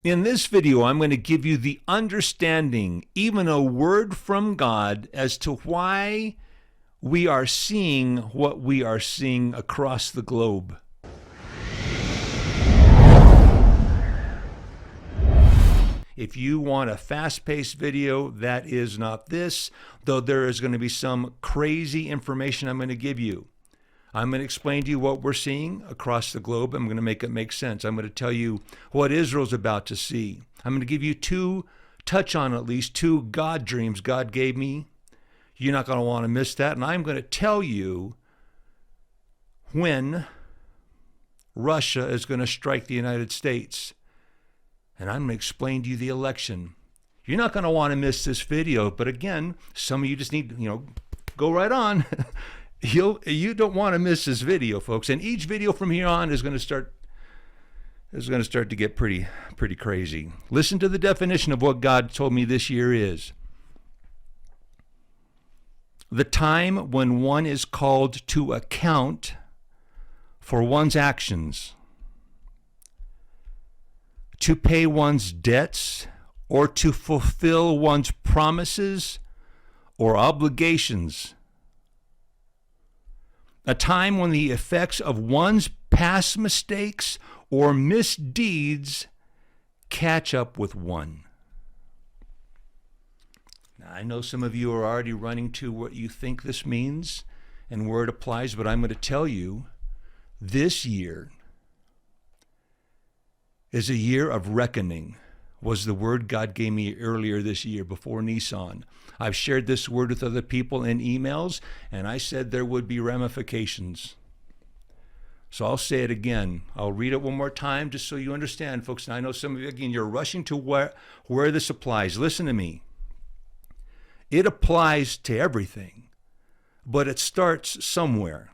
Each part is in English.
In this video, I'm going to give you the understanding, even a word from God, as to why we are seeing what we are seeing across the globe. If you want a fast-paced video, that is not this, though there is going to be some crazy information I'm going to give you. I'm going to explain to you what we're seeing across the globe. I'm going to make it make sense. I'm going to tell you what Israel's about to see. I'm going to give you touch on at least two God dreams God gave me. You're not going to want to miss that. And I'm going to tell you when Russia is going to strike the United States. And I'm going to explain to you the election. You're not going to want to miss this video. But again, some of you just need, go right on. You don't want to miss this video, folks. And each video from here on is going to start to get pretty crazy. Listen to the definition of what God told me this year is. The time when one is called to account for one's actions, to pay one's debts, or to fulfill one's promises or obligations. A time when the effects of one's past mistakes or misdeeds catch up with one. Now, I know some of you are already running to what you think this means and where it applies, but I'm going to tell you this year is a year of reckoning, was the word God gave me earlier this year before NISAN. I've shared this word with other people in emails, and I said there would be ramifications. So I'll say it again. I'll read it one more time just so you understand, folks. And I know some of you, again, you're rushing to where this applies. Listen to me. It applies to everything, but it starts somewhere.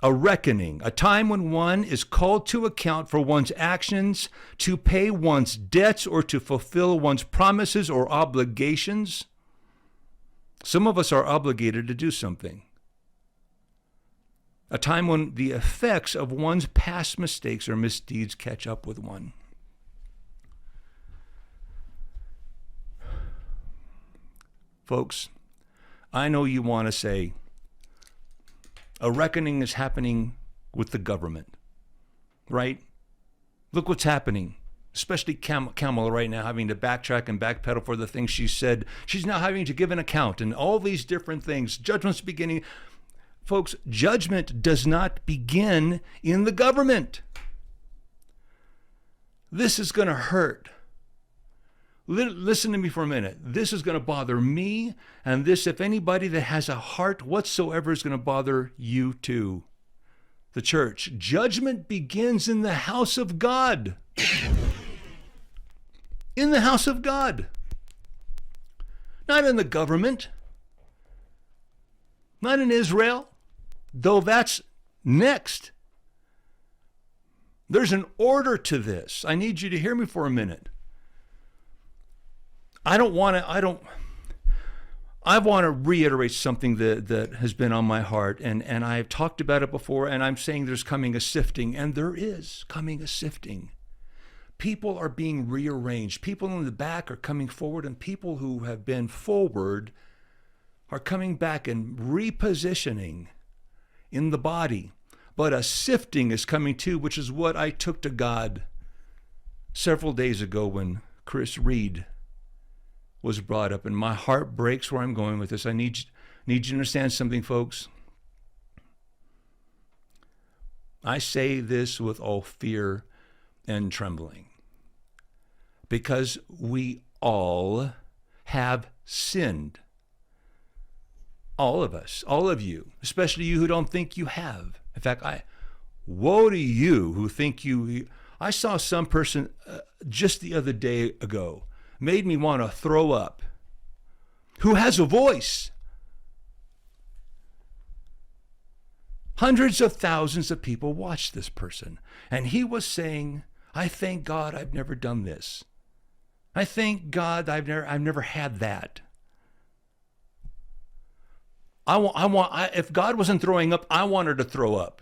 A reckoning, a time when one is called to account for one's actions, to pay one's debts, or to fulfill one's promises or obligations. Some of us are obligated to do something. A time when the effects of one's past mistakes or misdeeds catch up with one. Folks, I know you want to say, a reckoning is happening with the government, right? Look what's happening, especially Kamala right now, having to backtrack and backpedal for the things she said. She's now having to give an account and all these different things. Judgment's beginning. Folks, judgment does not begin in the government. This is going to hurt. Listen to me for a minute. This is going to bother me, and this, if anybody that has a heart whatsoever, is going to bother you too. The church. Judgment begins in the house of God. In the house of God. Not in the government. Not in Israel, though that's next. There's an order to this. I need you to hear me for a minute. I want to reiterate something that has been on my heart, and I've talked about it before, and I'm saying there's coming a sifting, and there is coming a sifting. People are being rearranged. People in the back are coming forward, and people who have been forward are coming back and repositioning in the body. But a sifting is coming too, which is what I took to God several days ago when Chris Reed was brought up, and my heart breaks where I'm going with this. I need you to understand something, folks. I say this with all fear and trembling, because we all have sinned. All of us, all of you, especially you who don't think you have. In fact, woe to you who think you. I saw some person just the other day ago, made me want to throw up, who has a voice. Hundreds of thousands of people watched this person, and he was saying, I thank God I've never done this. I thank God I've never had that. If God wasn't throwing up, I want her to throw up.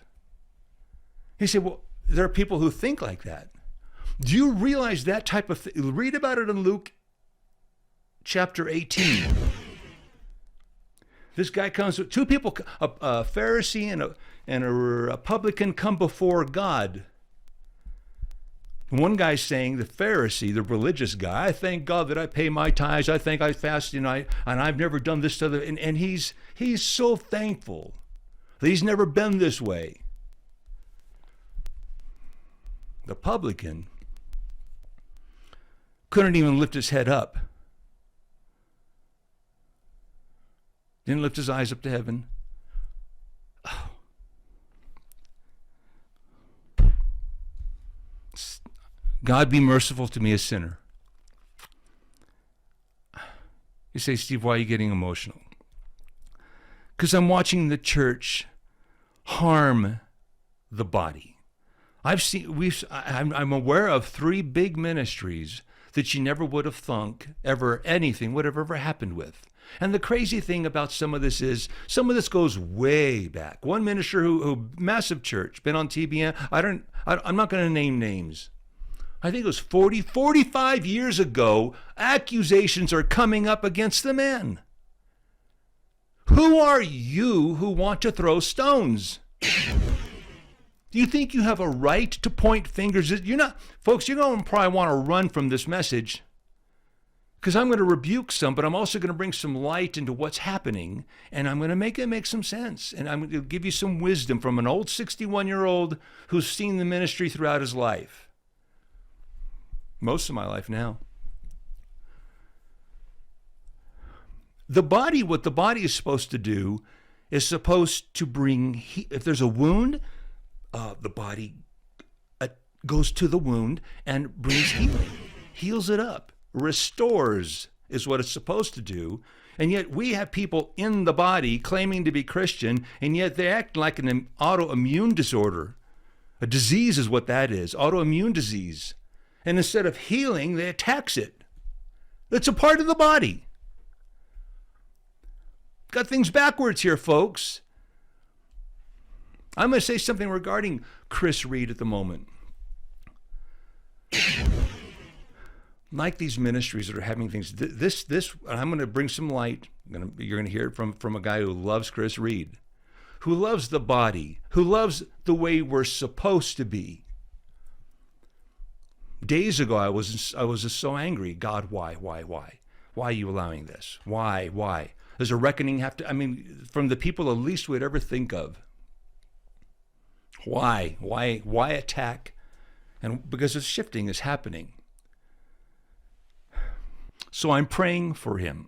He said, well, there are people who think like that. Do you realize that type of thing? Read about it in Luke chapter 18. This guy comes with two people, a Pharisee and a publican, come before God. One guy's saying, the Pharisee, the religious guy, I thank God that I pay my tithes. I think I fast, and I've never done this to other. And he's so thankful that he's never been this way. The publican couldn't even lift his head up. Didn't lift his eyes up to heaven. Oh. God, be merciful to me, a sinner. You say, Steve, why are you getting emotional? Because I'm watching the church harm the body. I'm aware of 3 big ministries that you never would have thunk anything would have ever happened with. And the crazy thing about some of this is, some of this goes way back. One minister who massive church, been on TBN, I'm not going to name names. I think it was 45 years ago, accusations are coming up against the men. Who are you who want to throw stones? Do you think you have a right to point fingers? You're not, folks, you're going to probably want to run from this message, because I'm going to rebuke some, but I'm also going to bring some light into what's happening, and I'm going to make it make some sense. And I'm going to give you some wisdom from an old 61-year-old who's seen the ministry throughout his life. Most of my life now. What the body is supposed to do is supposed to bring, if there's a wound, the body goes to the wound and brings healing, heals it up. Restores is what it's supposed to do. And yet we have people in the body claiming to be Christian, and yet they act like an autoimmune disorder. A disease is what that is, autoimmune disease. And instead of healing, they attacks it. It's a part of the body. Got things backwards here, folks. I'm going to say something regarding Chris Reed at the moment. Like these ministries that are having things, this, I'm going to bring some light. You're going to hear it from a guy who loves Chris Reed, who loves the body, who loves the way we're supposed to be. Days ago, I was just so angry. God, why? Why are you allowing this? Why? Does a reckoning from the people the least we'd ever think of? Why attack? And because it's shifting is happening. So I'm praying for him.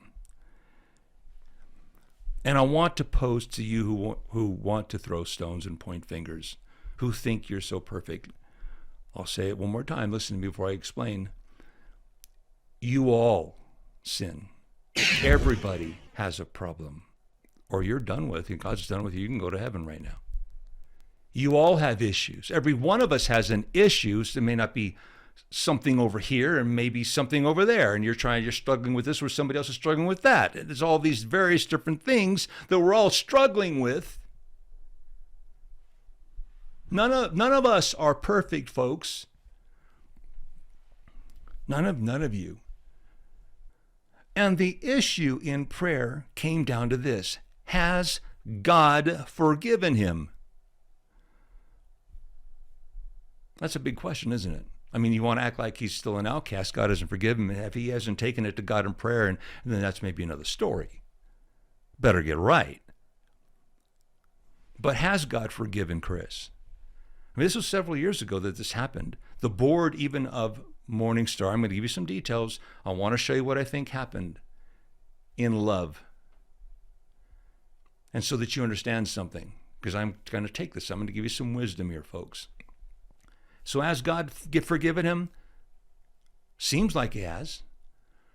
And I want to pose to you who want to throw stones and point fingers, who think you're so perfect. I'll say it one more time. Listen to me before I explain. You all sin. Everybody has a problem. Or you're done with, and God's done with you. You can go to heaven right now. You all have issues. Every one of us has an issue. So it may not be something over here and maybe something over there, and you're struggling with this where somebody else is struggling with that. There's all these various different things that we're all struggling with. None of us are perfect, folks. None of you. And the issue in prayer came down to this: has God forgiven him? That's a big question, isn't it? I mean, you want to act like he's still an outcast. God hasn't forgiven him. If he hasn't taken it to God in prayer, and then that's maybe another story. Better get right. But has God forgiven Chris? I mean, this was several years ago that this happened. The board even of Morning Star, I'm going to give you some details. I want to show you what I think happened in love. And so that you understand something, because I'm going to take this. I'm going to give you some wisdom here, folks. So has God forgiven him? Seems like he has.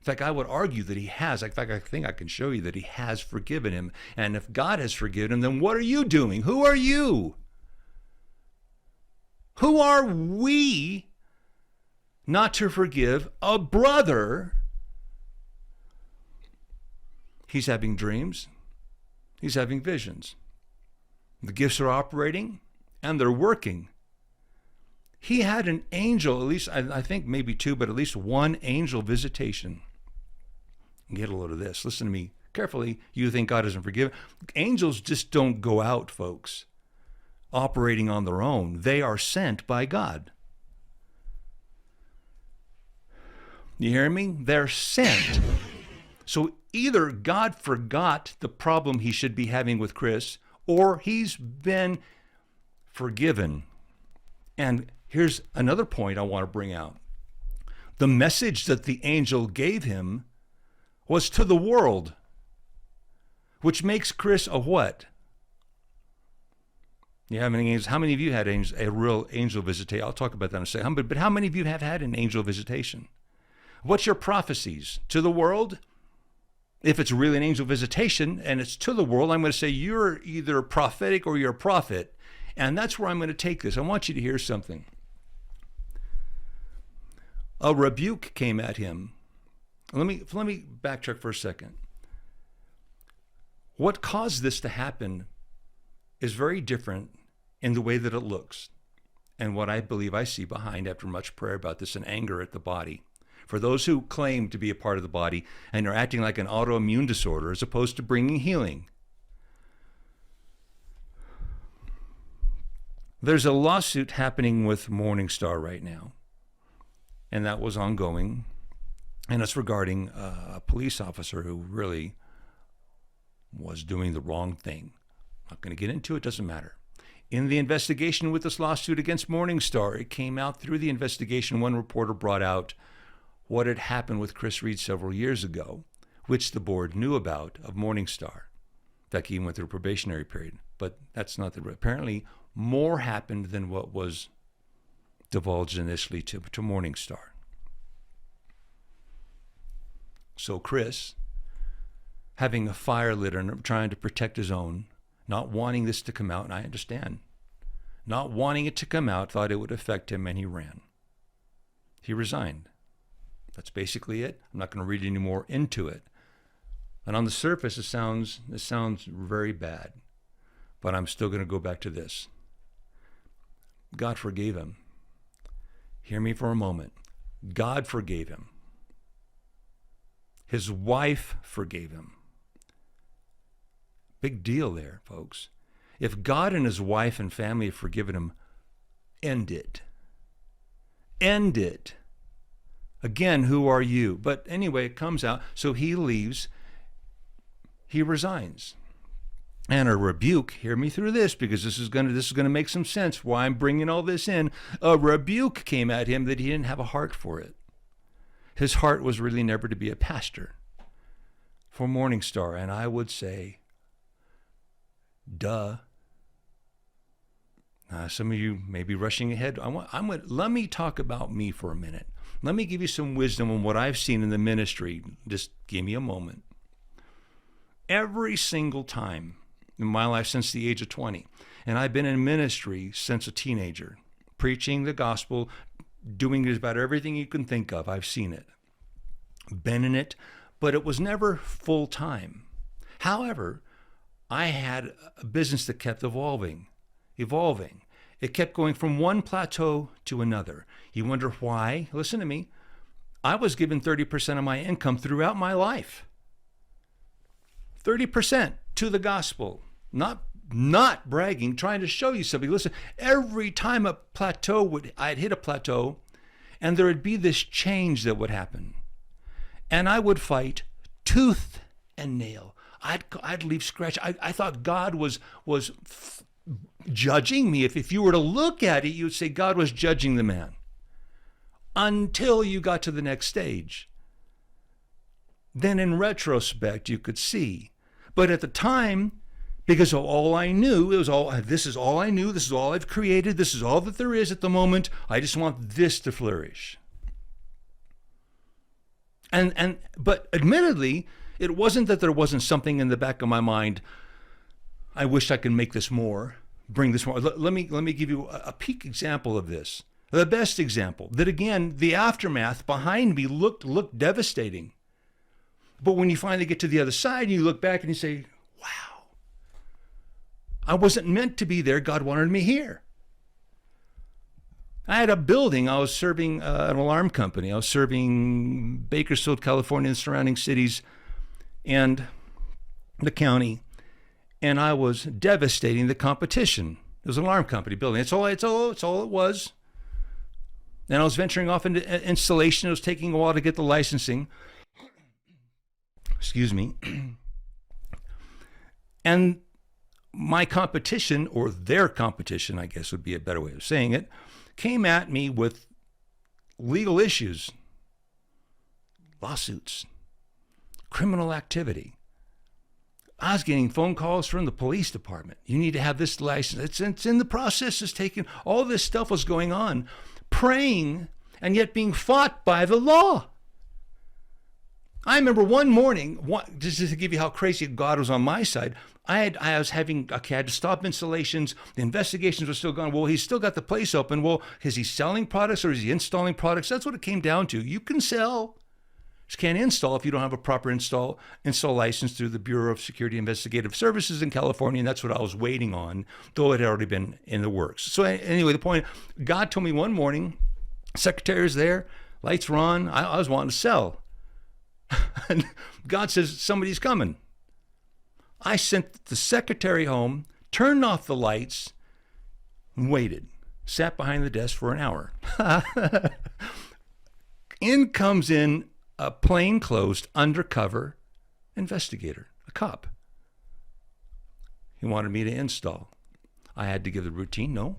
In fact, I would argue that he has. In fact, I think I can show you that he has forgiven him. And if God has forgiven him, then what are you doing? Who are you? Who are we not to forgive a brother? He's having dreams. He's having visions. The gifts are operating and they're working. He had an angel, at least I think maybe two, but at least one angel visitation. Get a load of this. Listen to me carefully. You think God doesn't forgive? Angels just don't go out, folks, operating on their own. They are sent by God. You hear me? They're sent. So either God forgot the problem he should be having with Chris, or he's been forgiven. And here's another point I want to bring out. The message that the angel gave him was to the world, which makes Chris a what? You have any angels? How many of you had a real angel visitation? I'll talk about that in a second. But how many of you have had an angel visitation? What's your prophecies? To the world? If it's really an angel visitation and it's to the world, I'm going to say you're either prophetic or you're a prophet. And that's where I'm going to take this. I want you to hear something. A rebuke came at him. Let me backtrack for a second. What caused this to happen is very different in the way that it looks and what I believe I see behind after much prayer about this and anger at the body. For those who claim to be a part of the body and are acting like an autoimmune disorder as opposed to bringing healing. There's a lawsuit happening with Morningstar right now, and that was ongoing, and it's regarding a police officer who really was doing the wrong thing. I'm not going to get into it, doesn't matter. In the investigation with this lawsuit against Morningstar, it came out through the investigation, one reporter brought out what had happened with Chris Reed several years ago, which the board knew about of Morningstar. Becky went through a probationary period, but that's not the... Apparently, more happened than what was divulged initially to Morningstar. So Chris, having a fire lit under him, trying to protect his own, not wanting this to come out, and I understand, not wanting it to come out, thought it would affect him, and he ran. He resigned. That's basically it. I'm not going to read any more into it. And on the surface, it sounds very bad. But I'm still going to go back to this. God forgave him. Hear me for a moment. God forgave him. His wife forgave him. Big deal there, folks. If God and his wife and family have forgiven him, end it. End it. Again, who are you? But anyway, it comes out. So he leaves. He resigns. And a rebuke, hear me through this, because this is going to make some sense why I'm bringing all this in. A rebuke came at him that he didn't have a heart for it. His heart was really never to be a pastor for Morningstar. And I would say, duh. Some of you may be rushing ahead. Let me talk about me for a minute. Let me give you some wisdom on what I've seen in the ministry. Just give me a moment. Every single time in my life since the age of 20, and I've been in ministry since a teenager, preaching the gospel, doing just about everything you can think of. I've seen it, been in it, but it was never full time. However, I had a business that kept evolving. It kept going from one plateau to another. You wonder why? Listen to me. I was given 30% of my income throughout my life. 30% to the gospel. Not bragging, trying to show you something. Listen, every time I'd hit a plateau, and there would be this change that would happen. And I would fight tooth and nail. I'd leave scratch. I thought God was judging me. If you were to look at it, you'd say God was judging the man. Until you got to the next stage. Then in retrospect, you could see. But at the time, because of all I knew, this is all I knew, this is all I've created, this is all that there is at the moment, I just want this to flourish. But admittedly, it wasn't that there wasn't something in the back of my mind, I wish I could make this more, bring this more. Let me give you a peak example of this. The best example, that again, the aftermath behind me looked devastating. But when you finally get to the other side, you look back and you say, wow, I wasn't meant to be there. God wanted me here. I had a building. I was serving an alarm company. I was serving Bakersfield, California, and surrounding cities, and the county, and I was devastating the competition. It was an alarm company building. It's all it was. And I was venturing off into installation. It was taking a while to get the licensing. Excuse me. And my competition, or their competition, I guess would be a better way of saying it, came at me with legal issues, lawsuits, criminal activity. I was getting phone calls from the police department. You need to have this license. It's in the process. It's taking, all this stuff was going on, praying and yet being fought by the law. I remember one morning, just to give you how crazy God was on my side, I had to stop installations. The investigations were still going. Well, he's still got the place open. Well, is he selling products or is he installing products? That's what it came down to. You can sell. Just can't install if you don't have a proper install license through the Bureau of Security Investigative Services in California, and that's what I was waiting on, though it had already been in the works. So anyway, the point, God told me one morning, secretary was there, lights were on, I was wanting to sell. And God says, somebody's coming. I sent the secretary home, turned off the lights, and waited. Sat behind the desk for an hour. In comes in a plainclothes undercover investigator, a cop. He wanted me to install. I had to give the routine, no,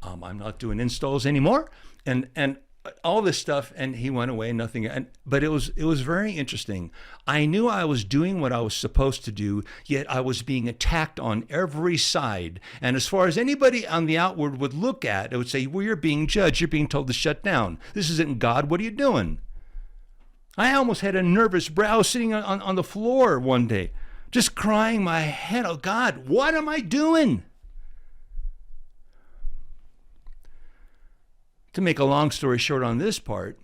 I'm not doing installs anymore, and all this stuff, and he went away, nothing. But it was very interesting. I knew I was doing what I was supposed to do, yet I was being attacked on every side. And as far as anybody on the outward would look at, it would say, well, you're being judged, you're being told to shut down. This isn't God, what are you doing? I almost had a nervous brow sitting on the floor one day, just crying my head, oh God, what am I doing? To make a long story short on this part,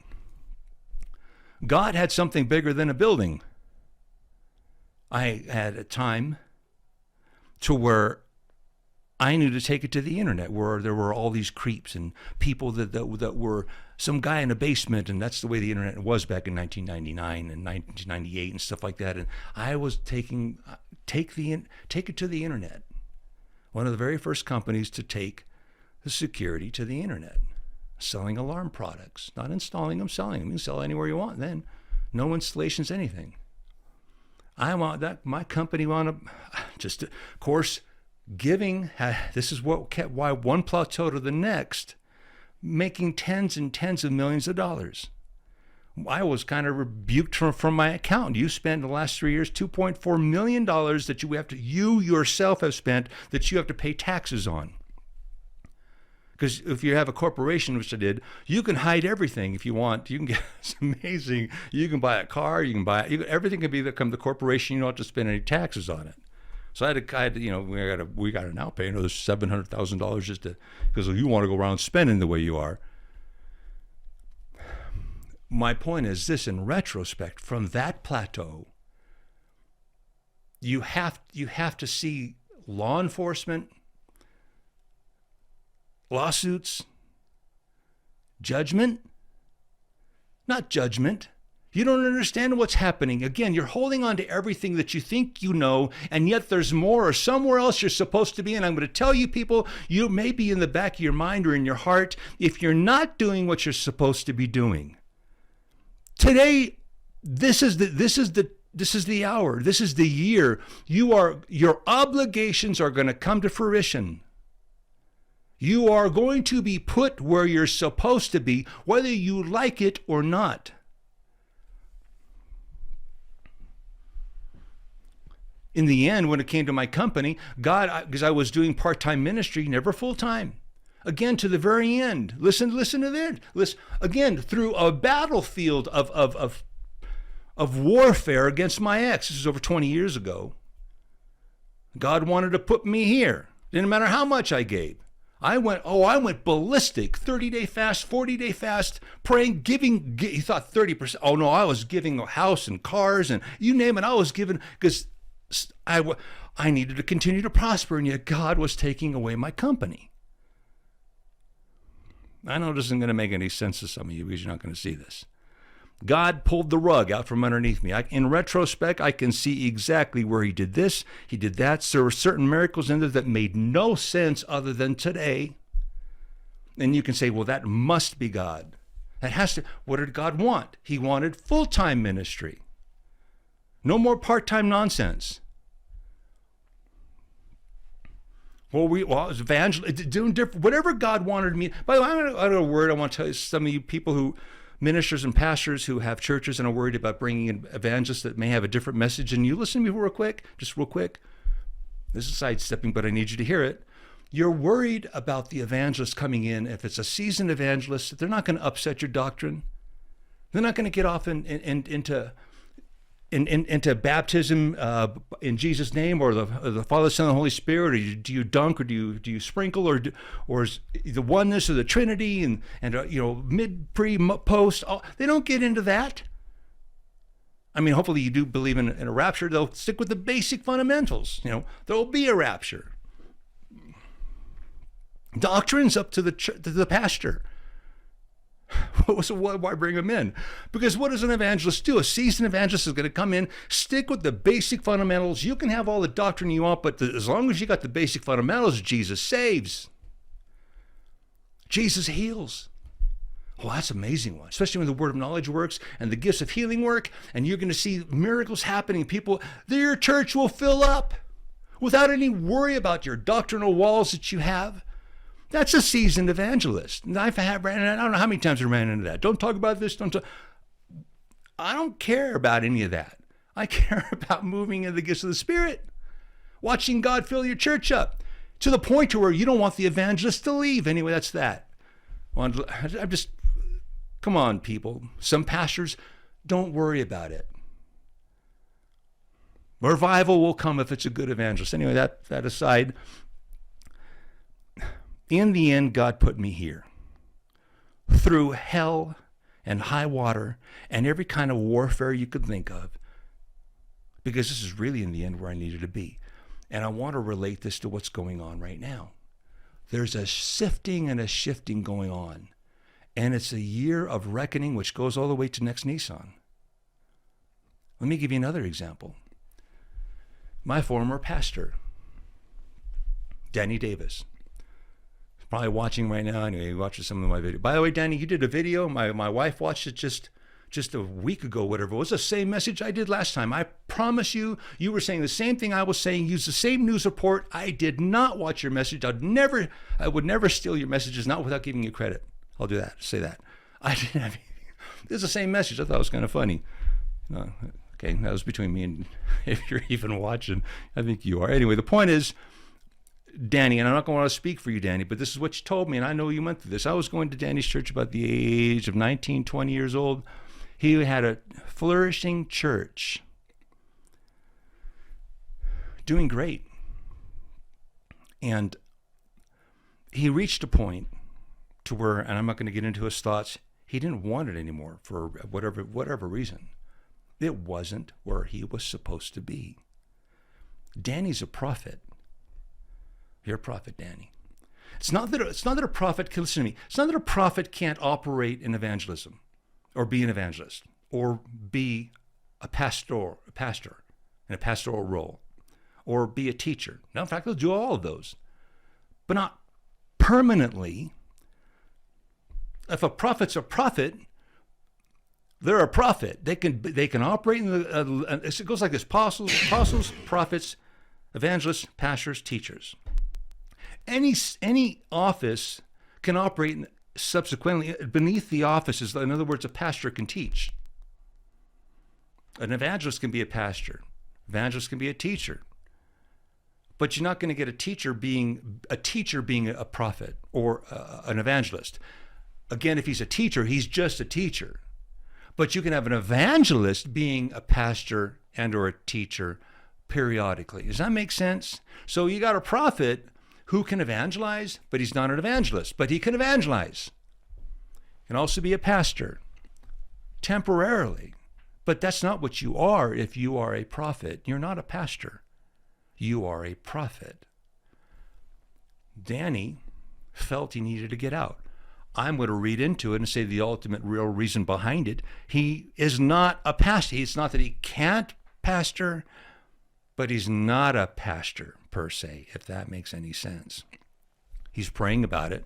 God had something bigger than a building. I had a time to where I knew to take it to the internet, where there were all these creeps and people that were some guy in a basement, and that's the way the internet was back in 1999 and 1998 and stuff like that. And I was take it to the internet. One of the very first companies to take the security to the internet, selling alarm products, not installing them, selling them. You can sell anywhere you want. Then, no installations, anything. I want that. My company want to just, of course. Giving, this is what kept why one plateau to the next, making tens and tens of millions of dollars. I was kind of rebuked from my accountant. You spent in the last 3 years $2.4 million that you yourself have spent that you have to pay taxes on. Because if you have a corporation, which I did, you can hide everything if you want. You can get, it's amazing. You can buy a car, everything can become the corporation. You don't have to spend any taxes on it. So I had to, we got to now pay another $700,000 just because you want to go around spending the way you are. My point is this: in retrospect, from that plateau, you have to see law enforcement, lawsuits, judgment, not judgment. You don't understand what's happening. Again, you're holding on to everything that you think you know, and yet there's more or somewhere else you're supposed to be. And I'm going to tell you, people, you may be in the back of your mind or in your heart, if you're not doing what you're supposed to be doing. Today, this is the hour. This is the year. Your obligations are going to come to fruition. You are going to be put where you're supposed to be, whether you like it or not. In the end, when it came to my company, God, because I was doing part-time ministry, never full-time. Again, to the very end. Listen to that. Listen, again, through a battlefield of warfare against my ex. This is over 20 years ago. God wanted to put me here. Didn't matter how much I gave. I went ballistic. 30-day fast, 40-day fast, praying, giving. He thought 30%. Oh no, I was giving a house and cars and you name it. I was giving because I needed to continue to prosper, and yet God was taking away my company. I know this isn't going to make any sense to some of you because you're not going to see this. God pulled the rug out from underneath me. In retrospect, I can see exactly where he did this, he did that. So there were certain miracles in there that made no sense other than today. And you can say, well, that must be God. That has to. What did God want? He wanted full-time ministry. No more part-time nonsense. Well, it was doing different. Whatever God wanted me. By the way, I got a word I want to tell you. Some of you people who, ministers and pastors who have churches and are worried about bringing in evangelists that may have a different message. And you listen to me real quick, just real quick. This is sidestepping, but I need you to hear it. You're worried about the evangelist coming in. If it's a seasoned evangelist, they're not going to upset your doctrine. They're not going to get off into baptism in Jesus' name, or the Father, Son, and the Holy Spirit, or do you dunk, or do you sprinkle, or is the oneness of the Trinity and mid, pre, post? They don't get into that. I mean, hopefully you do believe in a rapture. They'll stick with the basic fundamentals. There'll be a rapture. Doctrine's up to the pastor. So why bring them in? Because what does an evangelist do? A seasoned evangelist is going to come in, stick with the basic fundamentals. You can have all the doctrine you want, but as long as you got the basic fundamentals, Jesus saves. Jesus heals. Oh, that's an amazing one, especially when the word of knowledge works and the gifts of healing work, and you're going to see miracles happening. People, your church will fill up without any worry about your doctrinal walls that you have. That's a seasoned evangelist. And I don't know how many times I ran into that. Don't talk about this. I don't care about any of that. I care about moving in the gifts of the Spirit, watching God fill your church up to the point to where you don't want the evangelist to leave. Anyway, that's that. Come on, people. Some pastors, don't worry about it. Revival will come if it's a good evangelist. Anyway, that aside, in the end, God put me here through hell and high water and every kind of warfare you could think of, because this is really in the end where I needed to be. And I want to relate this to what's going on right now. There's a sifting and a shifting going on, and it's a year of reckoning which goes all the way to next NISAN. Let me give you another example. My former pastor, Danny Davis, probably watching right now. Anyway, he watches some of my videos. By the way, Danny, you did a video. My wife watched it just a week ago, whatever. It was the same message I did last time. I promise you, you were saying the same thing I was saying. Use the same news report. I did not watch your message. I would never steal your messages, not without giving you credit. I'll do that. Say that. I didn't have anything. This is the same message. I thought it was kind of funny. No, okay, that was between me and if you're even watching. I think you are. Anyway, the point is, Danny, and I'm not going to want to speak for you, Danny, but this is what you told me, and I know you went through this. I was going to Danny's church about the age of 19, 20 years old. He had a flourishing church, doing great. And he reached a point to where, and I'm not going to get into his thoughts, he didn't want it anymore for whatever reason. It wasn't where he was supposed to be. Danny's a prophet. You're a prophet, Danny. It's not that a prophet can listen to me. It's not that a prophet can't operate in evangelism, or be an evangelist, or be a pastor in a pastoral role, or be a teacher. Now, in fact, they'll do all of those, but not permanently. If a prophet's a prophet, they're a prophet. They can operate in the. It goes like this: apostles, prophets, evangelists, pastors, teachers. Any office can operate subsequently beneath the offices. In other words, a pastor can teach. An evangelist can be a pastor. Evangelist can be a teacher. But you're not going to get a teacher being a prophet or an evangelist. Again, if he's a teacher, he's just a teacher. But you can have an evangelist being a pastor and or a teacher periodically. Does that make sense? So you got a prophet who can evangelize, but he's not an evangelist, but he can evangelize. He can also be a pastor temporarily, but that's not what you are. If you are a prophet, you're not a pastor. You are a prophet. Danny felt he needed to get out. I'm going to read into it and say the ultimate real reason behind it. He is not a pastor. It's not that he can't pastor, but he's not a pastor per se, if that makes any sense. He's praying about it,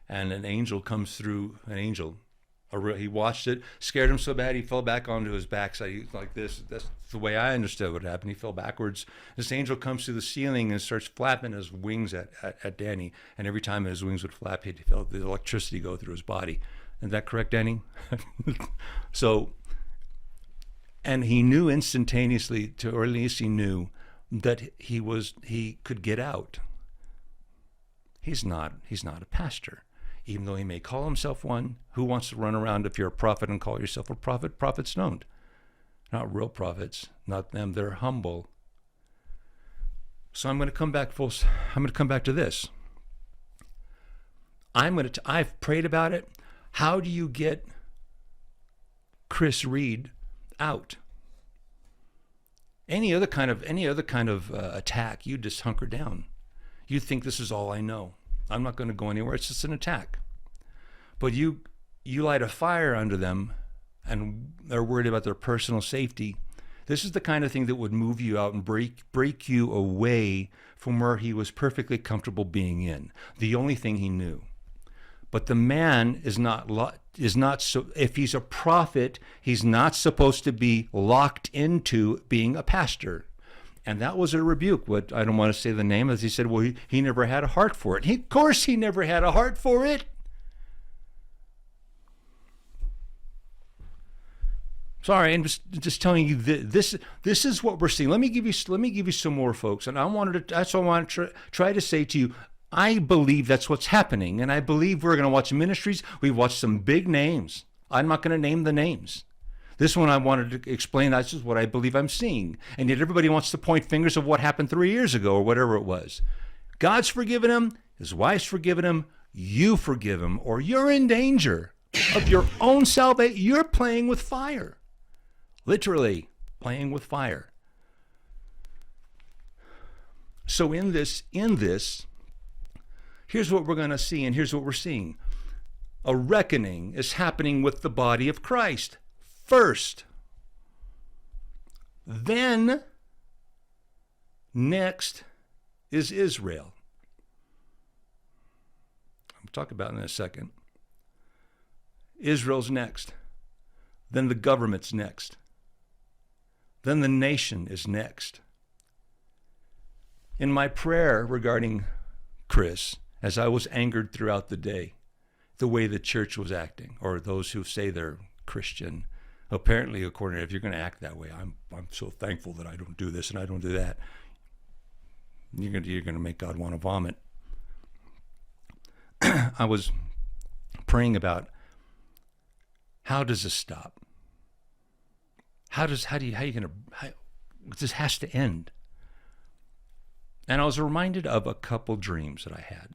and an angel comes through, he watched it, scared him so bad he fell back onto his backside. He was like this. That's the way I understood what happened. He fell backwards. This angel comes through the ceiling and starts flapping his wings at Danny. And every time his wings would flap, he'd feel the electricity go through his body. Is that correct, Danny? And he knew instantaneously, or at least he knew, that he could get out. He's not a pastor. Even though he may call himself one. Who wants to run around if you're a prophet and call yourself a prophet? Prophets don't. Not real prophets. Not them. They're humble. So I'm going to come back to this. I've prayed about it. How do you get Chris Reed out? Any other kind of attack, you just hunker down. You think this is all I know. I'm not going to go anywhere. It's just an attack. But you light a fire under them, and they're worried about their personal safety. This is the kind of thing that would move you out and break you away from where he was perfectly comfortable being in. The only thing he knew. But the man is not so. If he's a prophet, he's not supposed to be locked into being a pastor. And that was a rebuke. I don't want to say the name, as he said, well, he never had a heart for it. Of course he never had a heart for it. Sorry, I'm just telling you this is what we're seeing. Let me give you some more, folks. And that's what I want to try to say to you. I believe that's what's happening, and I believe we're going to watch Ministries. We've watched some big names. I'm not going to name the names. This one I wanted to explain. That's just what I believe I'm seeing. And yet everybody wants to point fingers of what happened 3 years ago or whatever it was. God's forgiven him. His wife's forgiven him. You forgive him, or you're in danger of your own salvation. You're playing with fire. Literally playing with fire. So in this, here's what we're going to see, and here's what we're seeing. A reckoning is happening with the body of Christ first. Then, next is Israel. I'll talk about it in a second. Israel's next. Then the government's next. Then the nation is next. In my prayer regarding Chris, as I was angered throughout the day, the way the church was acting, or those who say they're Christian, apparently, according to, if you're going to act that way, I'm so thankful that I don't do this and I don't do that. You're going to make God want to vomit. I was praying about, how does this stop? This has to end. And I was reminded of a couple dreams that I had.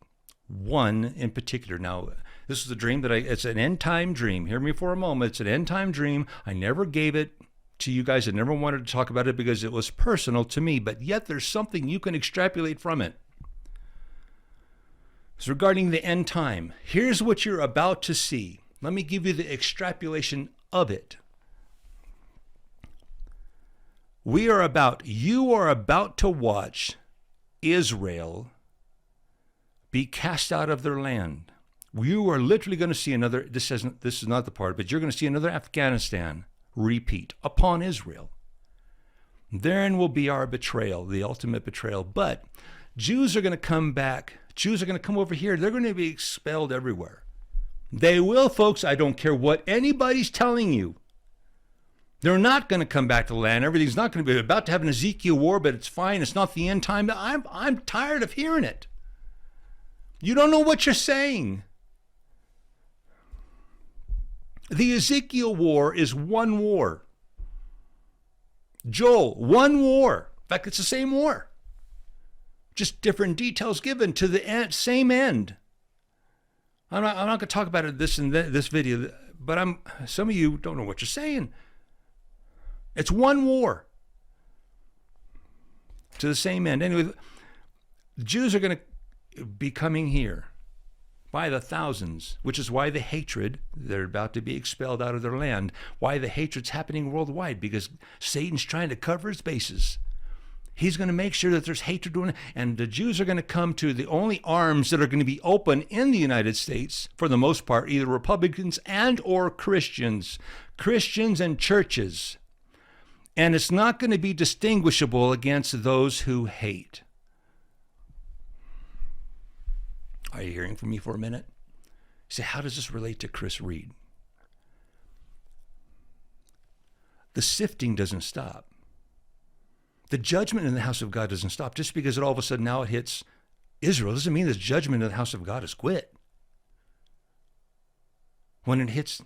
One in particular. Now, this is a dream it's an end time dream. Hear me for a moment. It's an end time dream. I never gave it to you guys. I never wanted to talk about it because it was personal to me, but yet there's something you can extrapolate from it. It's regarding the end time. Here's what you're about to see. Let me give you the extrapolation of it. You are about to watch Israel be cast out of their land. You are literally going to see another, this is not the part, but you're going to see another Afghanistan repeat upon Israel. Therein will be our betrayal, the ultimate betrayal. But Jews are going to come back. Jews are going to come over here. They're going to be expelled everywhere. They will, folks. I don't care what anybody's telling you. They're not going to come back to the land. Everything's not going to be about to have an Ezekiel war, but it's fine. It's not the end time. I'm tired of hearing it. You don't know what you're saying. The Ezekiel war is one war. Joel, one war. In fact, it's the same war. Just different details given to the same end. I'm not going to talk about it this video, but some of you don't know what you're saying. It's one war to the same end. Anyway, the Jews are going to be coming here. by the thousands, which is why the hatred, they're about to be expelled out of their land, why the hatred's happening worldwide, because Satan's trying to cover his bases. He's going to make sure that there's hatred doing it, and the Jews are going to come to the only arms that are going to be open in the United States, for the most part, either Republicans and or Christians and churches. And it's not going to be distinguishable against those who hate. Are you hearing from me for a minute? You say, how does this relate to Chris Reed? The sifting doesn't stop. The judgment in the house of God doesn't stop. Just because it all of a sudden now it hits Israel doesn't mean this judgment in the house of God has quit. When it hits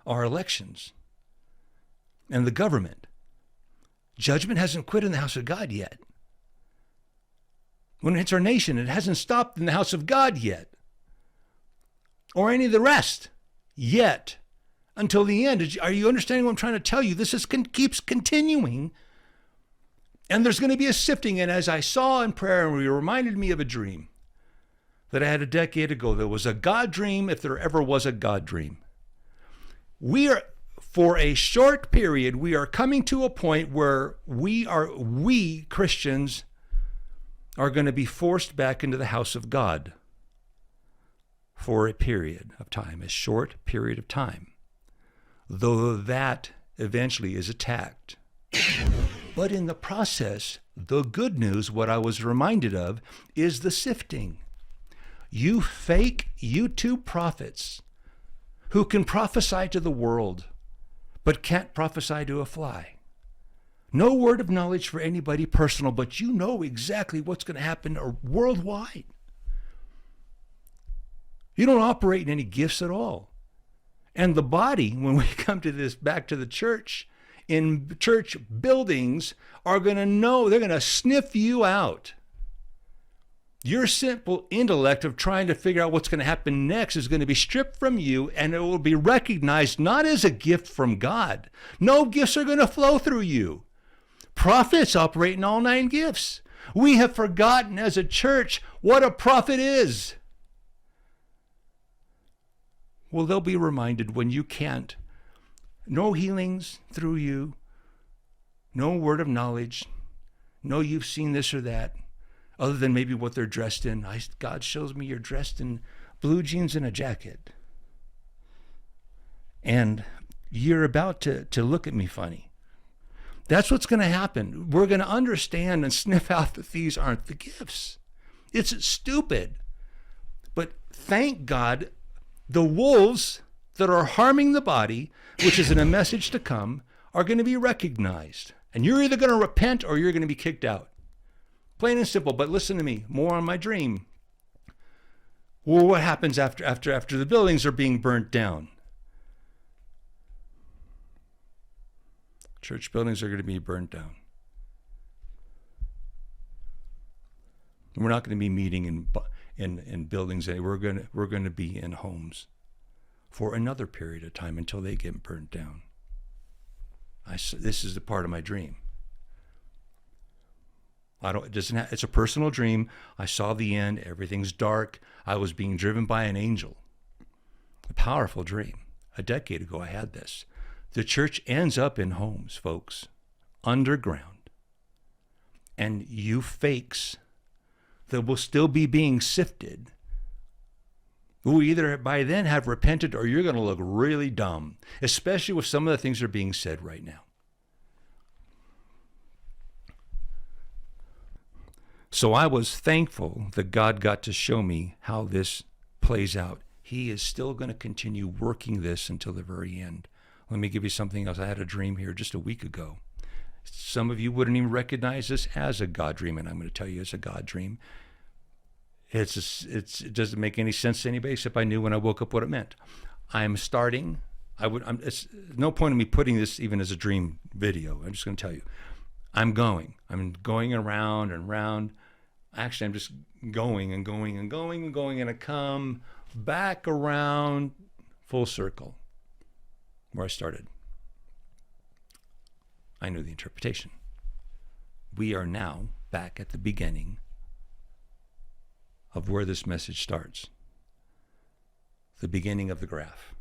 our elections and the government, judgment hasn't quit in the house of God yet. When it hits our nation, it hasn't stopped in the house of God yet. Or any of the rest yet. Until the end. Are you understanding what I'm trying to tell you? This keeps continuing. And there's going to be a sifting. And as I saw in prayer, and it reminded me of a dream that I had a decade ago. There was a God dream, if there ever was a God dream. For a short period, we are coming to a point where we Christians are going to be forced back into the house of God for a period of time, a short period of time, though that eventually is attacked. But in the process, the good news, what I was reminded of, is the sifting. You fake YouTube prophets who can prophesy to the world, but can't prophesy to a fly. No word of knowledge for anybody personal, but you know exactly what's going to happen worldwide. You don't operate in any gifts at all. And the body, when we come to this, back to the church, in church buildings, are going to know, they're going to sniff you out. Your simple intellect of trying to figure out what's going to happen next is going to be stripped from you, and it will be recognized not as a gift from God. No gifts are going to flow through you. Prophets operate in all 9 gifts. We have forgotten as a church what a prophet is. Well, they'll be reminded when you can't. No healings through you. No word of knowledge. No, you've seen this or that. Other than maybe what they're dressed in. God shows me you're dressed in blue jeans and a jacket. And you're about to look at me funny. That's what's going to happen. We're going to understand and sniff out that these aren't the gifts. It's stupid. But thank God, the wolves that are harming the body, which is in a message to come, are going to be recognized. And you're either going to repent or you're going to be kicked out. Plain and simple. But listen to me, more on my dream. Well, what happens after the buildings are being burnt down? Church buildings are going to be burnt down. We're not going to be meeting in buildings. We're going to be in homes for another period of time until they get burnt down. This is the part of my dream. It's a personal dream. I saw the end. Everything's dark. I was being driven by an angel. A powerful dream. A decade ago, I had this. The church ends up in homes, folks, underground. And you fakes that will still be being sifted will either by then have repented or you're going to look really dumb, especially with some of the things that are being said right now. So I was thankful that God got to show me how this plays out. He is still going to continue working this until the very end. Let me give you something else. I had a dream here just a week ago. Some of you wouldn't even recognize this as a God dream, and I'm going to tell you it's a God dream. It doesn't make any sense to anybody except I knew when I woke up what it meant. It's no point in me putting this even as a dream video. I'm just going to tell you. I'm going around and around. Actually, I'm just going and going and going and going, and I come back around full circle where I started. I knew the interpretation. We are now back at the beginning of where this message starts. the beginning of the graph.